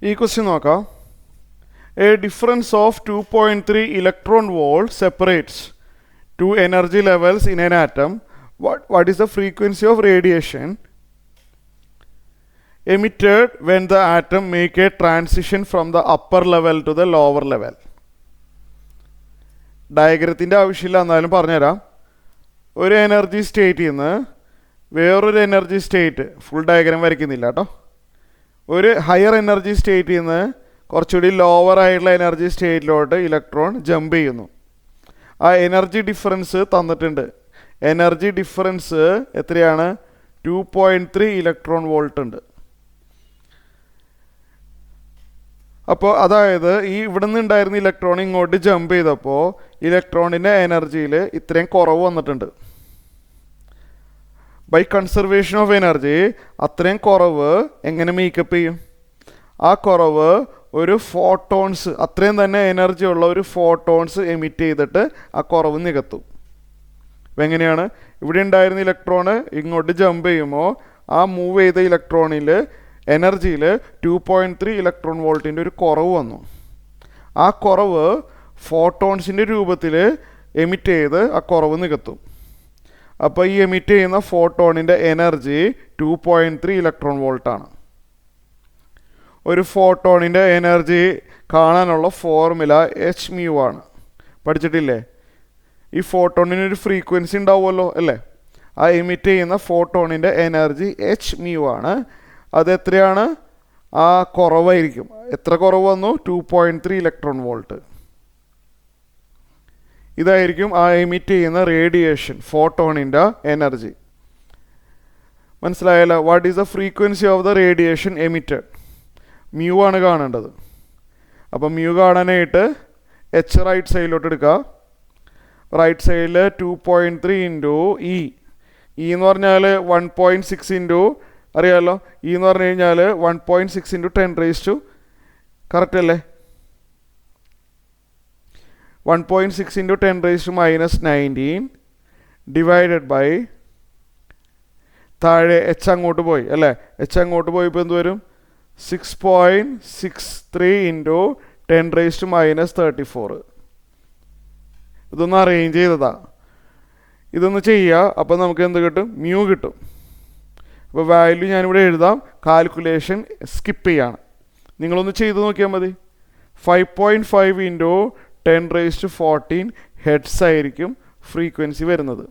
ഈ ക്വസ്റ്റ്യൻ നോക്കാം. A difference of 2.3 electron volt separates two energy levels in an atom. What is the frequency of radiation emitted when the atom make a transition from the upper level to the lower level? ഡയഗ്രത്തിൻ്റെ ആവശ്യമില്ല, എന്നാലും പറഞ്ഞുതരാം. ഒരു energy സ്റ്റേറ്റിൽ നിന്ന് വേറൊരു energy state, full diagram വരയ്ക്കുന്നില്ല കേട്ടോ, ഒരു higher energy സ്റ്റേറ്റിൽ നിന്ന് കുറച്ചുകൂടി ലോവർ ആയിട്ടുള്ള എനർജി സ്റ്റേറ്റിലോട്ട് ഇലക്ട്രോൺ ജമ്പ് ചെയ്യുന്നു. ആ എനർജി ഡിഫറൻസ് തന്നിട്ടുണ്ട്. എനർജി ഡിഫറൻസ് എത്രയാണ്? 2.3 ഇലക്ട്രോൺ വോൾട്ട് ഉണ്ട്. അപ്പോൾ അതായത് ഈ ഇവിടെ നിന്ന് ഉണ്ടായിരുന്ന ഇലക്ട്രോൺ ഇങ്ങോട്ട് ജമ്പ് ചെയ്തപ്പോൾ ഇലക്ട്രോണിൻ്റെ എനർജിയിൽ ഇത്രയും കുറവ് വന്നിട്ടുണ്ട്. ബൈ കൺസർവേഷൻ ഓഫ് എനർജി അത്രയും കുറവ് എങ്ങനെ മേക്കപ്പ് ചെയ്യും? ആ കുറവ് ഒരു ഫോട്ടോൺസ്, അത്രയും തന്നെ എനർജി ഉള്ള ഒരു ഫോട്ടോൺസ് എമിറ്റ് ചെയ്തിട്ട് ആ കുറവ് നികത്തും. അപ്പം എങ്ങനെയാണ്? ഇവിടെ ഉണ്ടായിരുന്ന ഇലക്ട്രോണ് ഇങ്ങോട്ട് ജമ്പ് ചെയ്യുമ്പോൾ ആ മൂവ് ചെയ്ത ഇലക്ട്രോണിൽ എനർജിയിൽ 2.3 ഇലക്ട്രോൺ വോൾട്ടിൻ്റെ ഒരു കുറവ് വന്നു. ആ കുറവ് ഫോട്ടോൺസിൻ്റെ രൂപത്തിൽ എമിറ്റ് ചെയ്ത് ആ കുറവ് നികത്തും. അപ്പോൾ ഈ എമിറ്റ് ചെയ്യുന്ന ഫോട്ടോണിൻ്റെ എനർജി 2.3 ഇലക്ട്രോൺ വോൾട്ടാണ്. ഒരു ഫോട്ടോണിൻ്റെ എനർജി കാണാനുള്ള ഫോർമുല h μ ആണ്. പഠിച്ചിട്ടില്ലേ? ഈ ഫോട്ടോണിനൊരു ഫ്രീക്വൻസി ഉണ്ടാവുമല്ലോ അല്ലേ? ആ എമിറ്റ് ചെയ്യുന്ന ഫോട്ടോണിൻ്റെ എനർജി h μ ആണ്. അതെത്രയാണ്? ആ കുറവായിരിക്കും. എത്ര കുറവ് വന്നു? 2.3 ഇലക്ട്രോൺ വോൾട്ട്. ഇതായിരിക്കും ആ എമിറ്റ് ചെയ്യുന്ന റേഡിയേഷൻ, ഫോട്ടോണിൻ്റെ എനർജി. മനസ്സിലായല്ലോ? What is the frequency of the radiation emitted? Mu ആണ് കാണേണ്ടത്. അപ്പം മ്യൂ കാണാനായിട്ട് എച്ച് റൈറ്റ് സൈഡിലോട്ട് എടുക്കുക. റൈറ്റ് സൈഡിൽ 2.3 ഇൻറ്റു ഇ. ഇ എന്ന് പറഞ്ഞാൽ 1.6 ഇൻറ്റു, അറിയാമല്ലോ, ഇ എന്ന് പറഞ്ഞു കഴിഞ്ഞാൽ 1.6 ഇൻറ്റു 10⁻⁻⁴ കറക്റ്റ് അല്ലേ? 1.6 ഇൻറ്റു 10⁻⁻⁻⁹ ഡിവൈഡഡ് ബൈ, താഴെ എച്ച് അങ്ങോട്ട് പോയി അല്ലേ? എച്ച് അങ്ങോട്ട് പോയപ്പോൾ എന്ത് വരും? 6.63 ഇൻറ്റു 10⁻⁻34. ഇതൊന്ന് അറേഞ്ച് ചെയ്തതാ. ഇതൊന്ന് ചെയ്യുക. അപ്പോൾ നമുക്ക് എന്ത് കിട്ടും? മ്യൂ കിട്ടും. അപ്പോൾ വാല്യൂ ഞാനിവിടെ എഴുതാം. കാൽക്കുലേഷൻ സ്കിപ്പ് ചെയ്യാണ്. നിങ്ങളൊന്ന് ചെയ്ത് നോക്കിയാൽ മതി. 5.5 ഇൻറ്റു 10⁻14 ഹെഡ്സ് ആയിരിക്കും ഫ്രീക്വൻസി വരുന്നത്.